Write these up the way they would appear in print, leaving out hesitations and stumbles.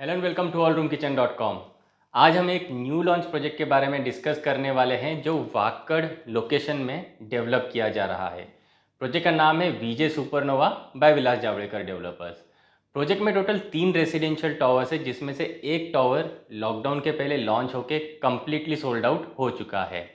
Hello and welcome to allroomkitchen.com। आज हम एक न्यू लॉन्च प्रोजेक्ट के बारे में डिस्कस करने वाले हैं जो वाकड़ लोकेशन में डेवलप किया जा रहा है। प्रोजेक्ट का नाम है वीजे सुपरनोवा बाय विलास जावड़ेकर डेवलपर्स। प्रोजेक्ट में टोटल 3 रेसिडेंशियल टावर्स है, जिसमें से एक टावर लॉकडाउन के पहले लॉन्च होकर कम्प्लीटली सोल्ड आउट हो चुका है।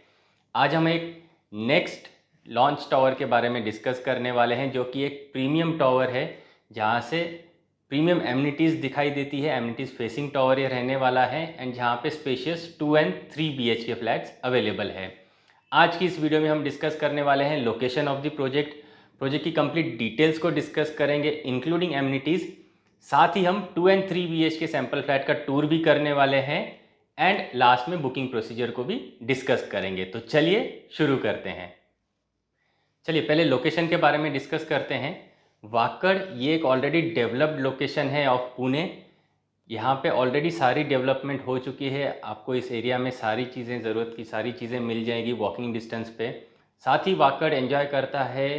आज हम एक नेक्स्ट लॉन्च टावर के बारे में डिस्कस करने वाले हैं जो कि एक प्रीमियम टावर है, जहाँ से प्रीमियम एमिनिटीज़ दिखाई देती है। एमिनिटीज़ फेसिंग टावर ये रहने वाला है एंड जहाँ पे spacious 2 and 3 BHK flats available है। आज की इस वीडियो में हम डिस्कस करने वाले हैं लोकेशन ऑफ द प्रोजेक्ट की कंप्लीट डिटेल्स को डिस्कस करेंगे इंक्लूडिंग एमिनिटीज़। साथ ही हम 2 एंड 3 BHK सैम्पल फ्लैट का टूर भी करने वाले हैं एंड लास्ट में बुकिंग प्रोसीजर को भी डिस्कस करेंगे। तो चलिए शुरू करते हैं। चलिए पहले लोकेशन के बारे में डिस्कस करते हैं। वाकड़ ये एक ऑलरेडी डेवलप्ड लोकेशन है ऑफ पुणे। यहाँ पे ऑलरेडी सारी डेवलपमेंट हो चुकी है। आपको इस एरिया में सारी चीज़ें, ज़रूरत की सारी चीज़ें मिल जाएगी वॉकिंग डिस्टेंस पे। साथ ही वाकड़ एंजॉय करता है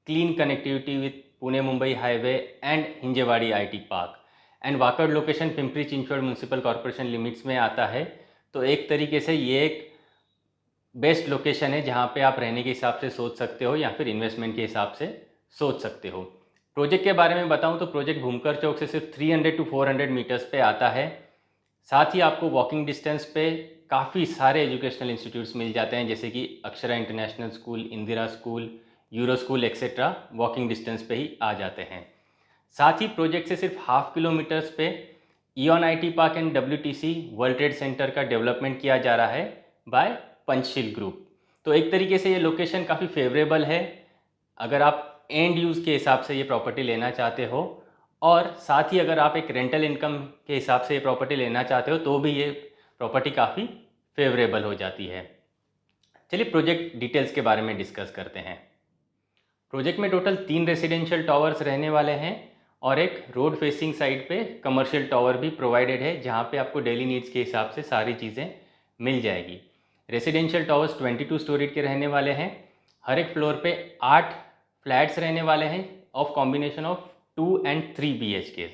clean connectivity with Pune Mumbai highway and Hinjewadi IT park. And Wakad location Pimpri Chinchwad municipal corporation limits में आता है। तो एक तरीके से ये एक बेस्ट लोकेशन है जहाँ पे आप रहने के हिसाब से सोच सकते हो या फिर इन्वेस्टमेंट के हिसाब से सोच सकते हो। प्रोजेक्ट के बारे में बताऊं तो प्रोजेक्ट भूमकर चौक से सिर्फ 300 to 400 मीटर्स पे आता है। साथ ही आपको वॉकिंग डिस्टेंस पे काफ़ी सारे एजुकेशनल इंस्टीट्यूट्स मिल जाते हैं, जैसे कि Akshara international school, Indira school, euro school etcetera walking distance पे ही आ जाते हैं। साथ ही प्रोजेक्ट से सिर्फ 0.5 किलोमीटर्स पे ion IT park and WTC world trade centre का डेवलपमेंट किया जा रहा है बाय पंचशील ग्रुप। तो एक तरीके से ये लोकेशन काफ़ी फेवरेबल है अगर आप एंड यूज़ के हिसाब से ये प्रॉपर्टी लेना चाहते हो, और साथ ही अगर आप एक रेंटल इनकम के हिसाब से ये प्रॉपर्टी लेना चाहते हो तो भी ये प्रॉपर्टी काफ़ी फेवरेबल हो जाती है। चलिए प्रोजेक्ट डिटेल्स के बारे में डिस्कस करते हैं। प्रोजेक्ट में टोटल 3 रेसिडेंशियल टावर्स रहने वाले हैं और एक रोड फेसिंग साइड पे कमर्शियल टावर भी प्रोवाइडेड है, जहाँ पे आपको डेली नीड्स के हिसाब से सारी चीज़ें मिल जाएगी। रेसिडेंशियल टावर्स 22 स्टोरी के रहने वाले हैं। हर एक फ्लोर पे 8 फ्लैट्स रहने वाले हैं of combination of 2 and 3 BHK।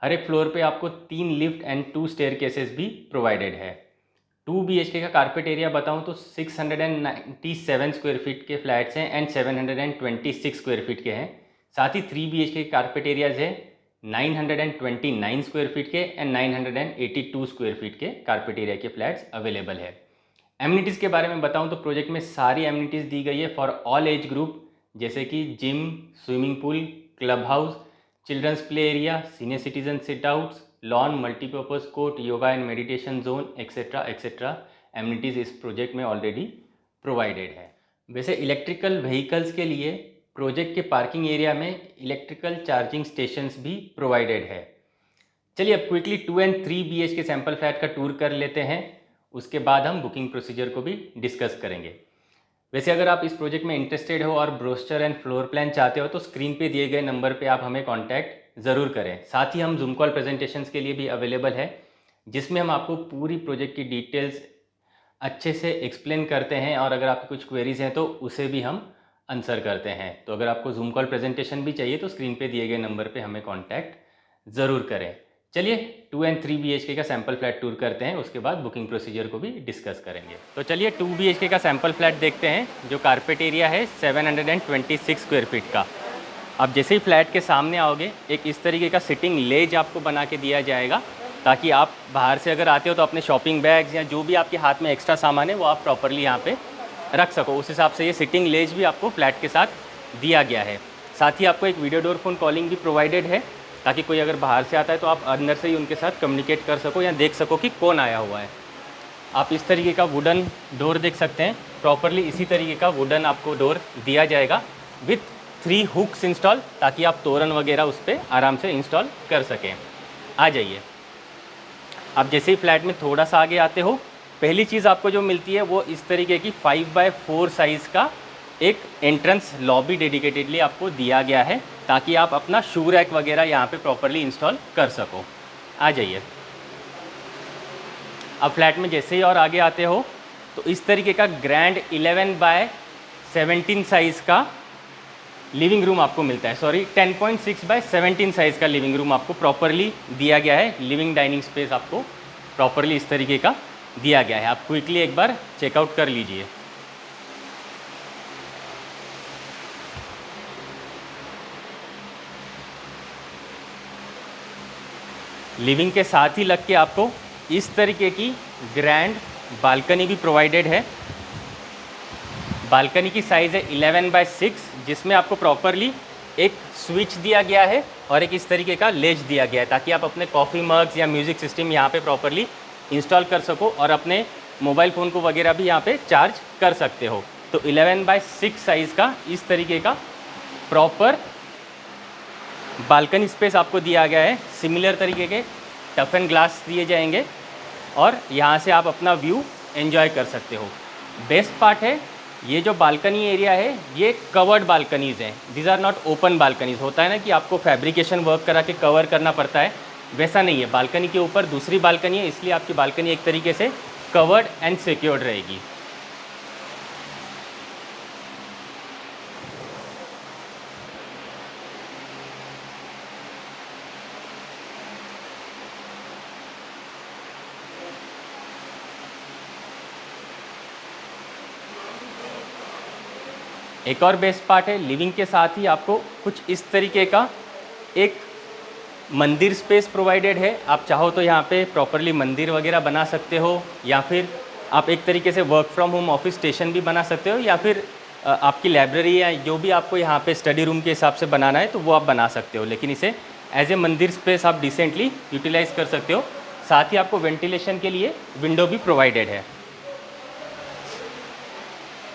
हर एक फ्लोर पे आपको 3 लिफ्ट एंड 2 स्टेयरकेसेस भी प्रोवाइडेड है। 2 BHK का कारपेट एरिया बताऊं तो 697 स्क्वायर फीट के फ्लैट्स हैं एंड 726 स्क्वायर फीट के हैं। साथ ही 3 BHK के कारपेट एरियाज है 929 स्क्वायर फीट के एंड 982 स्क्वायर फीट के कारपेट एरिया के फ्लैट्स अवेलेबल है। एमिनिटीज़ के बारे में बताऊं तो प्रोजेक्ट में सारी एमिनिटीज़ दी गई है फॉर ऑल एज ग्रुप, जैसे कि gym, swimming pool, club house, children's play area, senior citizen sit outs, lawn, multipurpose court, yoga and meditation zone etcetera etcetera amenities इस प्रोजेक्ट में ऑलरेडी प्रोवाइडेड है। वैसे इलेक्ट्रिकल व्हीकल्स के लिए project के parking area में इलेक्ट्रिकल चार्जिंग स्टेशंस भी provided है। चलिए अब quickly 2 and 3 BHK sample flat का टूर कर लेते हैं, उसके बाद हम बुकिंग प्रोसीजर को भी डिस्कस करेंगे। वैसे अगर आप इस प्रोजेक्ट में इंटरेस्टेड हो और ब्रोशर एंड फ्लोर प्लान चाहते हो तो स्क्रीन पे दिए गए नंबर पे आप हमें कांटेक्ट ज़रूर करें। साथ ही हम जूम कॉल प्रेजेंटेशंस के लिए भी अवेलेबल है, जिसमें हम आपको पूरी प्रोजेक्ट की डिटेल्स अच्छे से एक्सप्लेन करते हैं और अगर आपकी कुछ क्वेरीज हैं तो उसे भी हम आंसर करते हैं। तो अगर आपको जूम कॉल प्रेजेंटेशन भी चाहिए तो स्क्रीन पे दिए गए नंबर पे हमें कांटेक्ट ज़रूर करें। चलिए 2 एंड 3 BHK का सैम्पल फ्लैट टूर करते हैं, उसके बाद बुकिंग प्रोसीजर को भी डिस्कस करेंगे। तो चलिए 2 BHK का सैम्पल फ्लैट देखते हैं, जो कारपेट एरिया है 726 स्क्वायर फीट का। अब जैसे ही फ्लैट के सामने आओगे, एक इस तरीके का सिटिंग लेज आपको बना के दिया जाएगा, ताकि आप बाहर से अगर आते हो तो अपने शॉपिंग बैग्स या जो भी आपके हाथ में एक्स्ट्रा सामान है वो आप प्रॉपरली यहाँ पे रख सको। उस हिसाब से ये सिटिंग लेज भी आपको फ्लैट के साथ दिया गया है। साथ ही आपको एक वीडियो डोर फोन कॉलिंग भी प्रोवाइडेड है, ताकि कोई अगर बाहर से आता है तो आप अंदर से ही उनके साथ कम्युनिकेट कर सको या देख सको कि कौन आया हुआ है। आप इस तरीके का वुडन डोर देख सकते हैं, प्रॉपरली इसी तरीके का वुडन आपको डोर दिया जाएगा विथ 3 हुक्स इंस्टॉल, ताकि आप तोरण वगैरह उस पर आराम से इंस्टॉल कर सकें। आ जाइए, आप जैसे ही फ्लैट में थोड़ा सा आगे आते हो, पहली चीज़ आपको जो मिलती है वो इस तरीके की 5x4 साइज़ का एक एंट्रेंस लॉबी डेडिकेटेडली आपको दिया गया है, ताकि आप अपना शू रैक वगैरह यहाँ पे प्रॉपरली इंस्टॉल कर सको। आ जाइए, अब फ्लैट में जैसे ही और आगे आते हो तो इस तरीके का ग्रैंड 11x17 साइज़ का लिविंग रूम आपको मिलता है। सॉरी, 10.6 बाय 17 साइज़ का लिविंग रूम आपको प्रॉपरली दिया गया है। लिविंग डाइनिंग स्पेस आपको प्रॉपरली इस तरीके का दिया गया है। आप क्विकली एक बार चेकआउट कर लीजिए। लिविंग के साथ ही लग के आपको इस तरीके की ग्रैंड बालकनी भी प्रोवाइडेड है। बालकनी की साइज़ है 11/6, जिसमें आपको प्रॉपरली एक स्विच दिया गया है और एक इस तरीके का लेज दिया गया है, ताकि आप अपने कॉफ़ी मग्स या म्यूज़िक सिस्टम यहाँ पे प्रॉपरली इंस्टॉल कर सको और अपने मोबाइल फ़ोन को वगैरह भी यहाँ पे चार्ज कर सकते हो। तो 11/6 साइज़ का इस तरीके का प्रॉपर बालकनी स्पेस आपको दिया गया है। सिमिलर तरीके के टफ एंड ग्लास दिए जाएंगे और यहाँ से आप अपना व्यू एंजॉय कर सकते हो। बेस्ट पार्ट है, ये जो बालकनी एरिया है ये कवर्ड बालकनीज़ हैं। These are not open balconies. होता है ना कि आपको फैब्रिकेशन वर्क करा के कवर करना पड़ता है, वैसा नहीं है। बालकनी के ऊपर दूसरी बालकनी है, इसलिए आपकी बालकनी एक तरीके से कवर्ड एंड सिक्योर्ड रहेगी। एक और बेस्ट पार्ट है, लिविंग के साथ ही आपको कुछ इस तरीके का एक मंदिर स्पेस प्रोवाइडेड है। आप चाहो तो यहाँ पे प्रॉपरली मंदिर वगैरह बना सकते हो, या फिर आप एक तरीके से work from home office station भी बना सकते हो, या फिर आपकी लाइब्रेरी या जो भी आपको यहाँ पे स्टडी रूम के हिसाब से बनाना है तो वो आप बना सकते हो। लेकिन इसे एज ए मंदिर स्पेस आप डिसेंटली यूटिलाइज़ कर सकते हो। साथ ही आपको वेंटिलेशन के लिए विंडो भी प्रोवाइडेड है।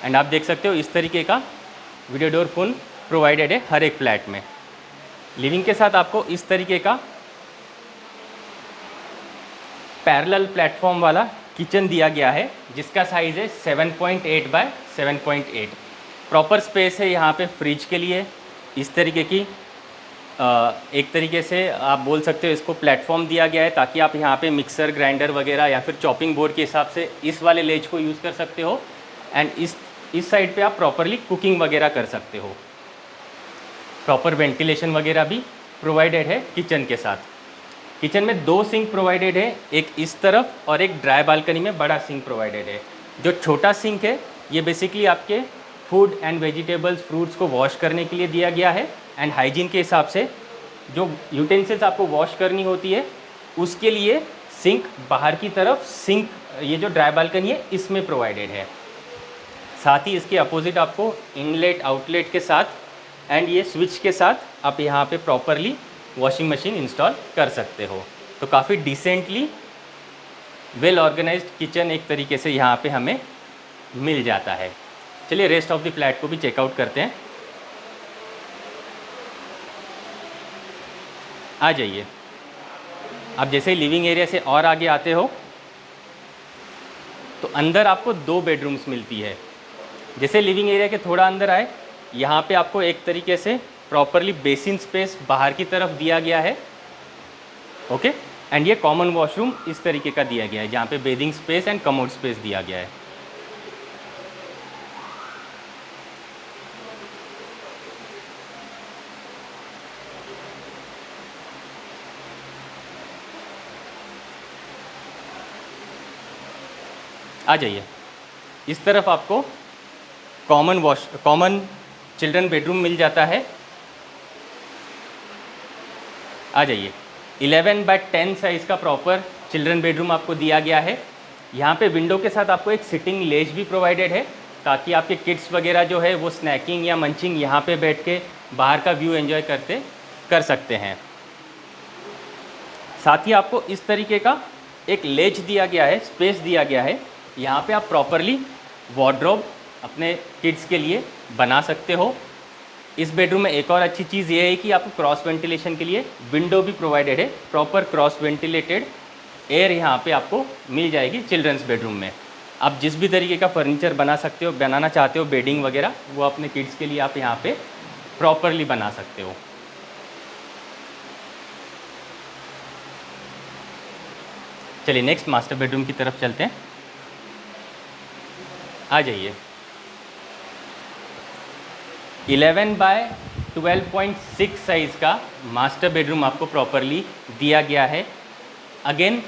एंड आप देख सकते हो इस तरीके का वीडियो डोर फोन प्रोवाइडेड है हर एक फ्लैट में। लिविंग के साथ आपको इस तरीके का पैरेलल प्लेटफॉर्म वाला किचन दिया गया है, जिसका साइज़ है 7.8 बाय 7.8। प्रॉपर स्पेस है यहाँ पे फ्रिज के लिए। इस तरीके की एक तरीके से आप बोल सकते हो इसको प्लेटफॉर्म दिया गया है, ताकि आप यहाँ पे मिक्सर ग्राइंडर वगैरह या फिर चॉपिंग बोर्ड के हिसाब से इस वाले लेज को यूज़ कर सकते हो। एंड इस साइड पे आप प्रॉपरली कुकिंग वगैरह कर सकते हो। प्रॉपर वेंटिलेशन वगैरह भी प्रोवाइडेड है किचन के साथ। किचन में 2 सिंक प्रोवाइडेड है, एक इस तरफ और एक ड्राई बालकनी में बड़ा सिंक प्रोवाइडेड है। जो छोटा सिंक है ये बेसिकली आपके फूड एंड वेजिटेबल्स फ्रूट्स को वॉश करने के लिए दिया गया है। एंड हाइजीन के हिसाब से जो यूटेंसिल्स आपको वॉश करनी होती है उसके लिए सिंक बाहर की तरफ, सिंक ये जो ड्राई बालकनी है इसमें प्रोवाइडेड है। साथ ही इसके अपोजिट आपको इनलेट आउटलेट के साथ एंड ये स्विच के साथ आप यहाँ पे प्रॉपरली वॉशिंग मशीन इंस्टॉल कर सकते हो। तो काफ़ी डिसेंटली वेल ऑर्गेनाइज्ड किचन एक तरीके से यहाँ पे हमें मिल जाता है। चलिए रेस्ट ऑफ द फ्लैट को भी चेकआउट करते हैं। आ जाइए। आप जैसे ही लिविंग एरिया से और आगे आते हो तो अंदर आपको 2 बेडरूम्स मिलती है। जैसे लिविंग एरिया के थोड़ा अंदर आए, यहाँ पे आपको एक तरीके से प्रॉपरली बेसिन स्पेस बाहर की तरफ दिया गया है। ओके, एंड ये कॉमन वॉशरूम इस तरीके का दिया गया है, जहाँ पे bathing space and commode space दिया गया है। आ जाइए। इस तरफ आपको कॉमन चिल्ड्रन बेडरूम मिल जाता है। आ जाइए। 11/10 साइज़ का प्रॉपर चिल्ड्रन बेडरूम आपको दिया गया है। यहाँ पे विंडो के साथ आपको एक सिटिंग लेज भी प्रोवाइडेड है, ताकि आपके किड्स वगैरह जो है वो स्नैकिंग या मंचिंग यहाँ पे बैठ के बाहर का व्यू एंजॉय कर सकते हैं। साथ ही आपको इस तरीके का एक लेज दिया गया है, स्पेस दिया गया है। यहाँ पे आप प्रॉपरली वार्डरोब अपने किड्स के लिए बना सकते हो। इस बेडरूम में एक और अच्छी चीज़ ये है कि आपको क्रॉस वेंटिलेशन के लिए विंडो भी प्रोवाइडेड है। प्रॉपर क्रॉस वेंटिलेटेड एयर यहाँ पे आपको मिल जाएगी चिल्ड्रंस बेडरूम में। आप जिस भी तरीके का फर्नीचर बनाना चाहते हो, बेडिंग वगैरह, वो अपने किड्स के लिए आप यहाँ पे प्रॉपरली बना सकते हो। चलिए नेक्स्ट मास्टर बेडरूम की तरफ चलते हैं। आ जाइए। 11/12.6 साइज़ का मास्टर बेडरूम आपको प्रॉपरली दिया गया है। अगेन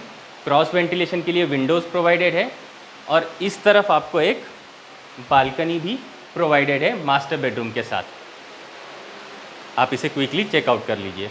क्रॉस वेंटिलेशन के लिए विंडोज़ प्रोवाइडेड है और इस तरफ आपको एक बालकनी भी प्रोवाइडेड है मास्टर बेडरूम के साथ। आप इसे क्विकली चेकआउट कर लीजिए।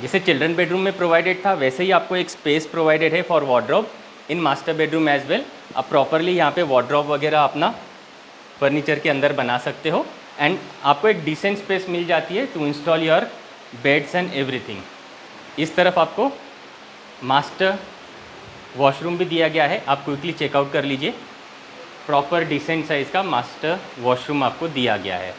जैसे चिल्ड्रन बेडरूम में प्रोवाइडेड था वैसे ही आपको एक स्पेस प्रोवाइडेड है for wardrobe in master bedroom as well. आप प्रॉपरली यहाँ पे वार्डरोब वगैरह अपना फर्नीचर के अंदर बना सकते हो एंड आपको एक डिसेंट स्पेस मिल जाती है to install your beds and everything. इस तरफ आपको मास्टर वॉशरूम भी दिया गया है, आप क्विकली चेकआउट कर लीजिए। प्रॉपर डिसेंट साइज़ का मास्टर वॉशरूम आपको दिया गया है।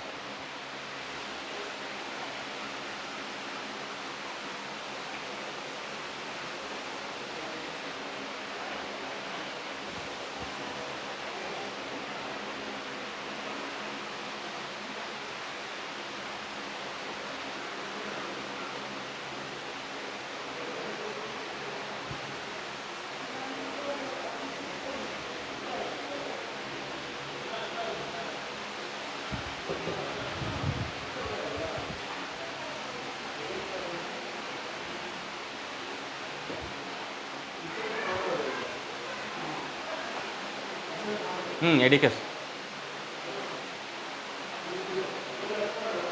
एडिकस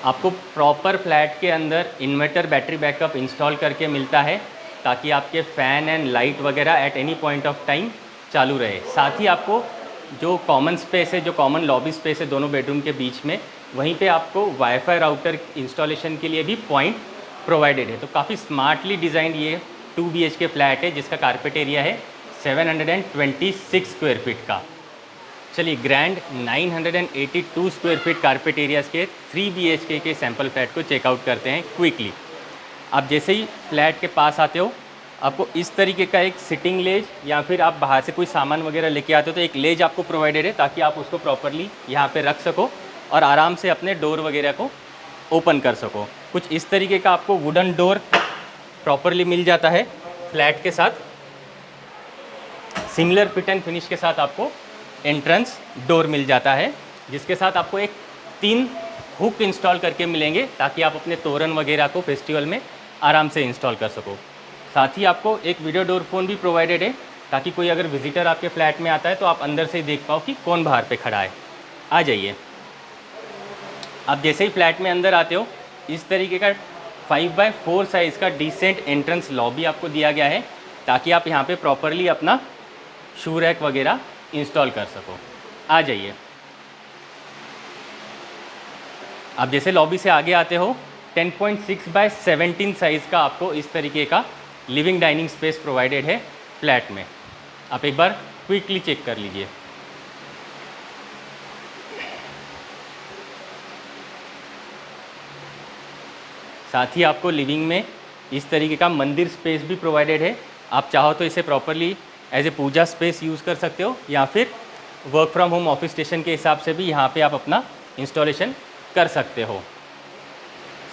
आपको प्रॉपर फ्लैट के अंदर इन्वर्टर बैटरी बैकअप इंस्टॉल करके मिलता है ताकि आपके फ़ैन एंड लाइट वगैरह at any point of time चालू रहे। साथ ही आपको जो कॉमन स्पेस है, जो कॉमन लॉबी स्पेस है दोनों बेडरूम के बीच में, वहीं पे आपको वाईफाई राउटर इंस्टॉलेशन के लिए भी पॉइंट प्रोवाइडेड है। तो काफ़ी स्मार्टली डिज़ाइंड ये 2 BHK फ्लैट है जिसका कारपेट एरिया है 726 स्क्वायर फीट का। चलिए grand 982 square feet carpet areas के 3 BHK के सैम्पल फ्लैट को चेकआउट करते हैं क्विकली। आप जैसे ही फ्लैट के पास आते हो आपको इस तरीके का एक सिटिंग लेज या फिर आप बाहर से कोई सामान वगैरह लेके आते हो तो एक लेज आपको प्रोवाइडेड है ताकि आप उसको प्रॉपरली यहाँ पे रख सको और आराम से अपने डोर वगैरह को ओपन कर सको। कुछ इस तरीके का आपको वुडन डोर प्रॉपरली मिल जाता है फ्लैट के साथ। सिमिलर फिट एंड फिनिश के साथ आपको एंट्रेंस डोर मिल जाता है जिसके साथ आपको एक 3 हुक इंस्टॉल करके मिलेंगे ताकि आप अपने तोरण वगैरह को फेस्टिवल में आराम से इंस्टॉल कर सको। साथ ही आपको एक वीडियो डोर फोन भी प्रोवाइडेड है ताकि कोई अगर विजिटर आपके फ्लैट में आता है तो आप अंदर से ही देख पाओ कि कौन बाहर पे खड़ा है। आ जाइए। आप जैसे ही फ्लैट में अंदर आते हो इस तरीके का 5x4 साइज़ का डिसेंट एंट्रेंस लॉबी आपको दिया गया है ताकि आप यहाँ पे प्रॉपरली अपना शू रैक वगैरह इंस्टॉल कर सको। आ जाइए। आप जैसे लॉबी से आगे आते हो 10.6x17 साइज़ का आपको इस तरीके का लिविंग डाइनिंग स्पेस प्रोवाइडेड है फ्लैट में। आप एक बार क्विकली चेक कर लीजिए। साथ ही आपको लिविंग में इस तरीके का मंदिर स्पेस भी प्रोवाइडेड है। आप चाहो तो इसे properly as a puja space use कर सकते हो या फिर work from home office station के हिसाब से भी यहाँ पे आप अपना इंस्टॉलेशन कर सकते हो।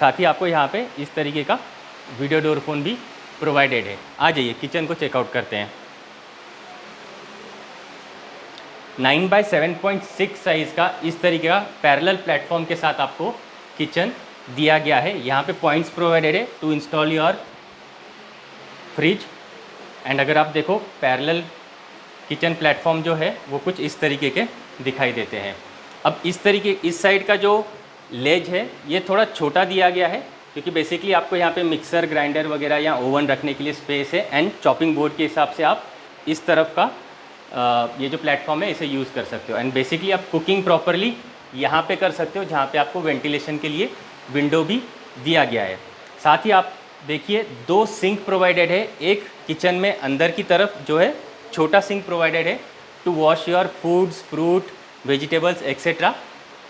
साथ ही आपको यहाँ पे इस तरीके का वीडियो डोर फोन भी प्रोवाइडेड है। आ जाइए किचन को चेकआउट करते हैं। 9x7.6 साइज़ का इस तरीके का पैरेलल प्लेटफॉर्म के साथ आपको किचन दिया गया है। यहाँ पे पॉइंट्स प्रोवाइडेड है to install your fridge and अगर आप देखो पैरेलल किचन प्लेटफॉर्म जो है वो कुछ इस तरीके के दिखाई देते हैं। अब इस साइड का जो लेज है ये थोड़ा छोटा दिया गया है क्योंकि बेसिकली आपको यहाँ पे मिक्सर ग्राइंडर वगैरह या ओवन रखने के लिए स्पेस है एंड चॉपिंग बोर्ड के हिसाब से आप इस तरफ का ये जो प्लेटफॉर्म है इसे यूज़ कर सकते हो एंड बेसिकली आप कुकिंग प्रॉपरली यहाँ पे कर सकते हो जहाँ पे आपको वेंटिलेशन के लिए विंडो भी दिया गया है। साथ ही आप देखिए 2 सिंक प्रोवाइडेड है। एक किचन में अंदर की तरफ जो है छोटा सिंक प्रोवाइडेड है to wash your foods, fruit, vegetables etcetera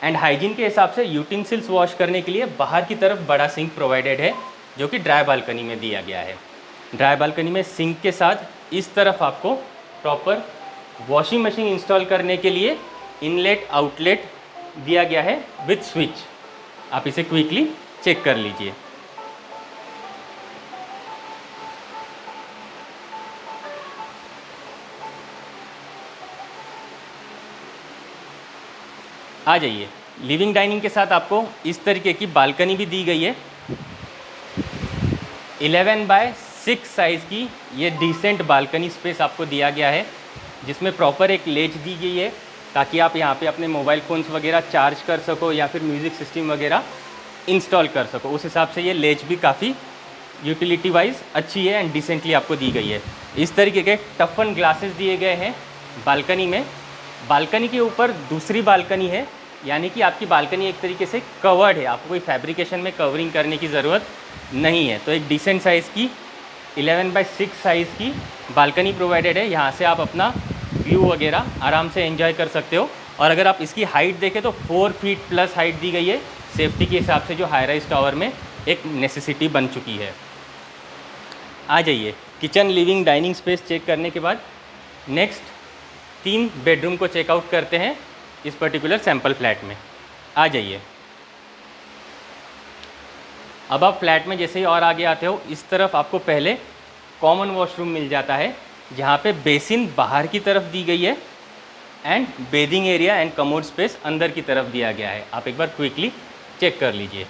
and hygiene के हिसाब से यूटेंसिल्स वॉश करने के लिए बाहर की तरफ बड़ा सिंक प्रोवाइडेड है जो कि ड्राई बालकनी में दिया गया है। ड्राई बालकनी में सिंक के साथ इस तरफ आपको प्रॉपर वॉशिंग मशीन इंस्टॉल करने के लिए इनलेट आउटलेट दिया गया है विथ स्विच। आप इसे क्विकली चेक कर लीजिए। आ जाइए, लिविंग डाइनिंग के साथ आपको इस तरीके की बालकनी भी दी गई है। 11x6 साइज़ की ये डिसेंट बालकनी स्पेस आपको दिया गया है, जिसमें प्रॉपर एक लेच दी गई है ताकि आप यहाँ पे अपने मोबाइल फ़ोन्स वगैरह चार्ज कर सको या फिर म्यूज़िक सिस्टम वगैरह इंस्टॉल कर सको। उस हिसाब से ये लेच भी काफ़ी यूटिलिटी वाइज अच्छी है एंड डिसेंटली आपको दी गई है। इस तरीके के टफन ग्लासेस दिए गए हैं बालकनी में। बालकनी के ऊपर दूसरी बालकनी है, यानी कि आपकी बालकनी एक तरीके से कवर्ड है, आपको कोई फैब्रिकेशन में कवरिंग करने की ज़रूरत नहीं है। तो एक डिसेंट साइज़ की 11x6 साइज़ की बालकनी प्रोवाइडेड है। यहाँ से आप अपना व्यू वगैरह आराम से एंजॉय कर सकते हो। और अगर आप इसकी हाइट देखें तो 4 फीट प्लस हाइट दी गई है, सेफ्टी के हिसाब से जो हाई राइज टावर में एक नेसेसिटी बन चुकी है। आ जाइए, kitchen living dining space check करने के बाद नेक्स्ट 3 बेडरूम को चेकआउट करते हैं इस पर्टिकुलर सैम्पल फ्लैट में। आ जाइए, अब आप फ्लैट में जैसे ही और आगे आते हो, इस तरफ आपको पहले कॉमन वॉशरूम मिल जाता है, जहाँ पे बेसिन बाहर की तरफ दी गई है and bathing area and commode space अंदर की तरफ दिया गया है। आप एक बार क्विकली चेक कर लीजिए।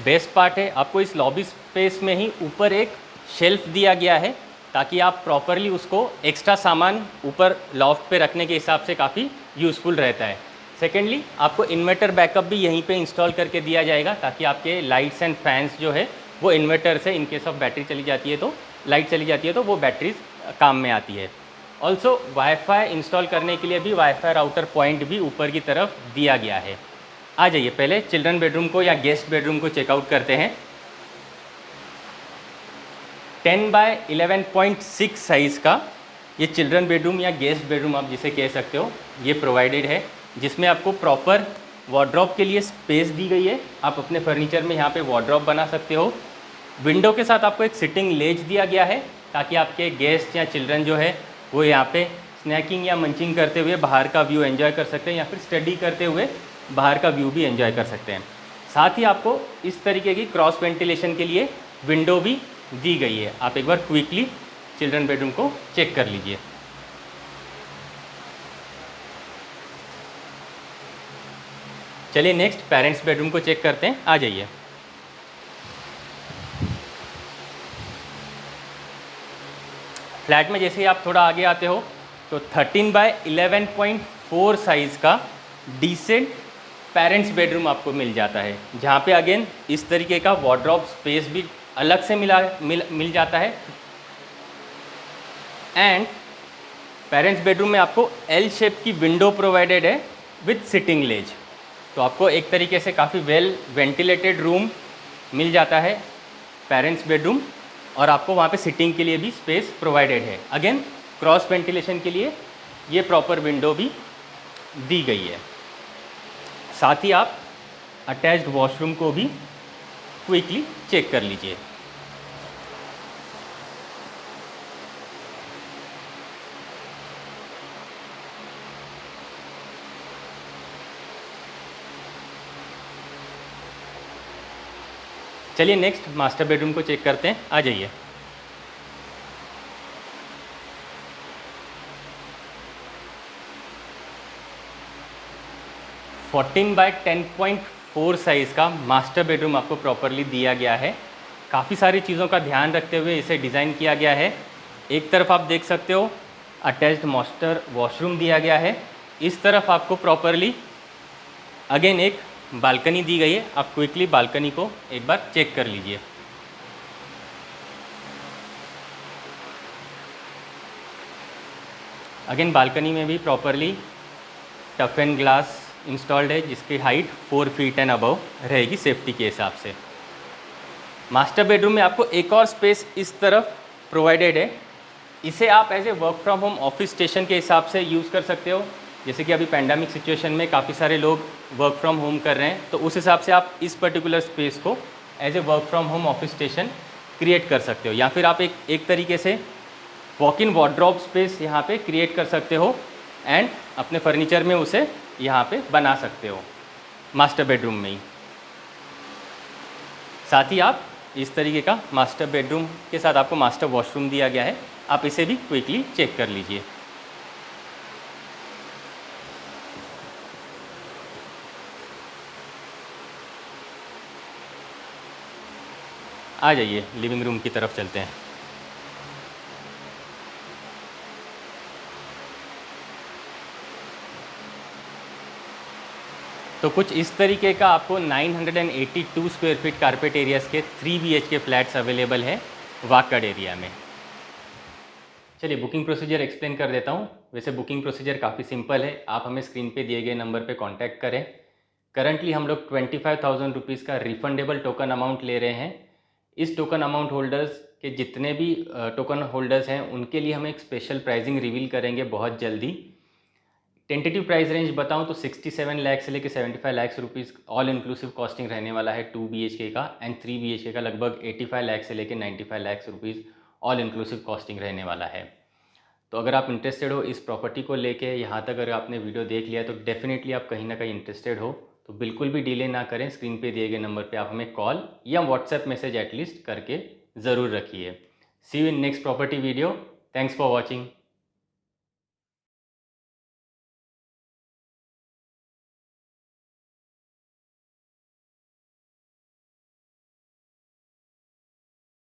बेस्ट पार्ट है, आपको इस लॉबी स्पेस में ही ऊपर एक शेल्फ दिया गया है ताकि आप प्रॉपरली उसको एक्स्ट्रा सामान ऊपर लॉफ्ट पे रखने के हिसाब से काफ़ी यूज़फुल रहता है। सेकेंडली, आपको इन्वर्टर बैकअप भी यहीं पे इंस्टॉल करके दिया जाएगा ताकि आपके लाइट्स एंड फैंस जो है वो इन्वर्टर से, इन केस ऑफ बैटरी चली जाती है तो लाइट चली जाती है तो वो बैटरीज काम में आती है। ऑल्सो वाईफाई इंस्टॉल करने के लिए भी वाईफाई राउटर पॉइंट भी ऊपर की तरफ दिया गया है। आ जाइए, पहले चिल्ड्रन बेडरूम को या गेस्ट बेडरूम को चेकआउट करते हैं। 10x11.6 साइज़ का ये चिल्ड्रन बेडरूम या गेस्ट बेडरूम आप जिसे कह सकते हो, ये प्रोवाइडेड है, जिसमें आपको प्रॉपर वार्डरोब के लिए स्पेस दी गई है। आप अपने फर्नीचर में यहाँ पे वार्डरोब बना सकते हो। विंडो के साथ आपको एक सिटिंग लेज दिया गया है ताकि आपके गेस्ट या चिल्ड्रन जो है वो यहाँ पे स्नैकिंग या मंचिंग करते हुए बाहर का व्यू एंजॉय कर सकते हैं या फिर स्टडी करते हुए बाहर का व्यू भी एंजॉय कर सकते हैं। साथ ही आपको इस तरीके की क्रॉस वेंटिलेशन के लिए विंडो भी दी गई है। आप एक बार क्विकली चिल्ड्रन बेडरूम को चेक कर लीजिए। चलिए नेक्स्ट पेरेंट्स बेडरूम को चेक करते हैं। आ जाइए, फ्लैट में जैसे ही आप थोड़ा आगे आते हो तो 13x11.4 साइज़ का डिसेंट पेरेंट्स बेडरूम आपको मिल जाता है, जहाँ पे अगेन इस तरीके का वार्डरोब स्पेस भी अलग से मिल जाता है। एंड पेरेंट्स बेडरूम में आपको एल शेप की विंडो प्रोवाइडेड है विथ सिटिंग लेज, तो आपको एक तरीके से काफ़ी वेल वेंटिलेटेड रूम मिल जाता है पेरेंट्स बेडरूम, और आपको वहाँ पे सिटिंग के लिए भी स्पेस प्रोवाइडेड है। अगेन क्रॉस वेंटिलेशन के लिए ये प्रॉपर विंडो भी दी गई है। साथ ही आप अटैच्ड वॉशरूम को भी क्विकली चेक कर लीजिए। चलिए नेक्स्ट मास्टर बेडरूम को चेक करते हैं। आ जाइए, फोर्टीन बाय 10.4 साइज़ का मास्टर बेडरूम आपको प्रॉपरली दिया गया है। काफ़ी सारी चीज़ों का ध्यान रखते हुए इसे डिज़ाइन किया गया है। एक तरफ आप देख सकते हो अटैच्ड मास्टर वॉशरूम दिया गया है, इस तरफ आपको प्रॉपरली अगेन एक बालकनी दी गई है। आप क्विकली बालकनी को एक बार चेक कर लीजिए। अगेन बालकनी में भी properly tough and glass installed है, जिसकी हाइट 4 फीट एंड अबव रहेगी सेफ्टी के हिसाब से। मास्टर बेडरूम में आपको एक और स्पेस इस तरफ प्रोवाइडेड है। इसे आप as a work from home office station के हिसाब से यूज़ कर सकते हो, जैसे कि अभी पैंडेमिक सिचुएशन में काफ़ी सारे लोग वर्क फ्रॉम होम कर रहे हैं, तो उस हिसाब से आप इस पर्टिकुलर स्पेस को as a work from home office station create कर सकते हो, या फिर आप एक तरीके से वॉक इन वार्डरोब स्पेस यहाँ पे क्रिएट कर सकते हो एंड अपने फर्नीचर में उसे यहाँ पे बना सकते हो मास्टर बेडरूम में ही। साथ ही आप इस तरीके का मास्टर बेडरूम के साथ आपको मास्टर वॉशरूम दिया गया है, आप इसे भी क्विकली चेक कर लीजिए। आ जाइए लिविंग रूम की तरफ चलते हैं। तो कुछ इस तरीके का आपको 982 स्क्वायर फीट कारपेट एरियाज़ के 3 BHK फ्लैट्स अवेलेबल है वाकड़ एरिया में। चलिए बुकिंग प्रोसीजर एक्सप्लेन कर देता हूँ। वैसे बुकिंग प्रोसीजर काफ़ी सिंपल है, आप हमें स्क्रीन पे दिए गए नंबर पे कांटेक्ट करें। करंटली हम लोग 25,000 रुपीज़ का रिफंडेबल टोकन अमाउंट ले रहे हैं। इस टोकन अमाउंट होल्डर्स के जितने भी टोकन होल्डर्स हैं उनके लिए हम एक स्पेशल प्राइसिंग रिवील करेंगे बहुत जल्दी। टेंटेटिव प्राइस रेंज बताऊं तो 67 लाख से लेकर 75 lakh rupees all inclusive costing रहने वाला है 2 BHK का, एंड 3 BHK का लगभग 85 लाख से लेकर 95 lakh rupees all inclusive costing रहने वाला है। तो अगर आप इंटरेस्टेड हो इस प्रॉपर्टी को लेके, यहाँ तक अगर आपने वीडियो देख लिया तो डेफिनेटली आप कहीं ना कहीं इंटरेस्टेड हो, तो बिल्कुल भी डिले ना करें। स्क्रीन पे दिए गए नंबर पे आप हमें कॉल या व्हाट्सएप मैसेज एटलीस्ट करके ज़रूर रखिए। See you in next property video. Thanks for watching.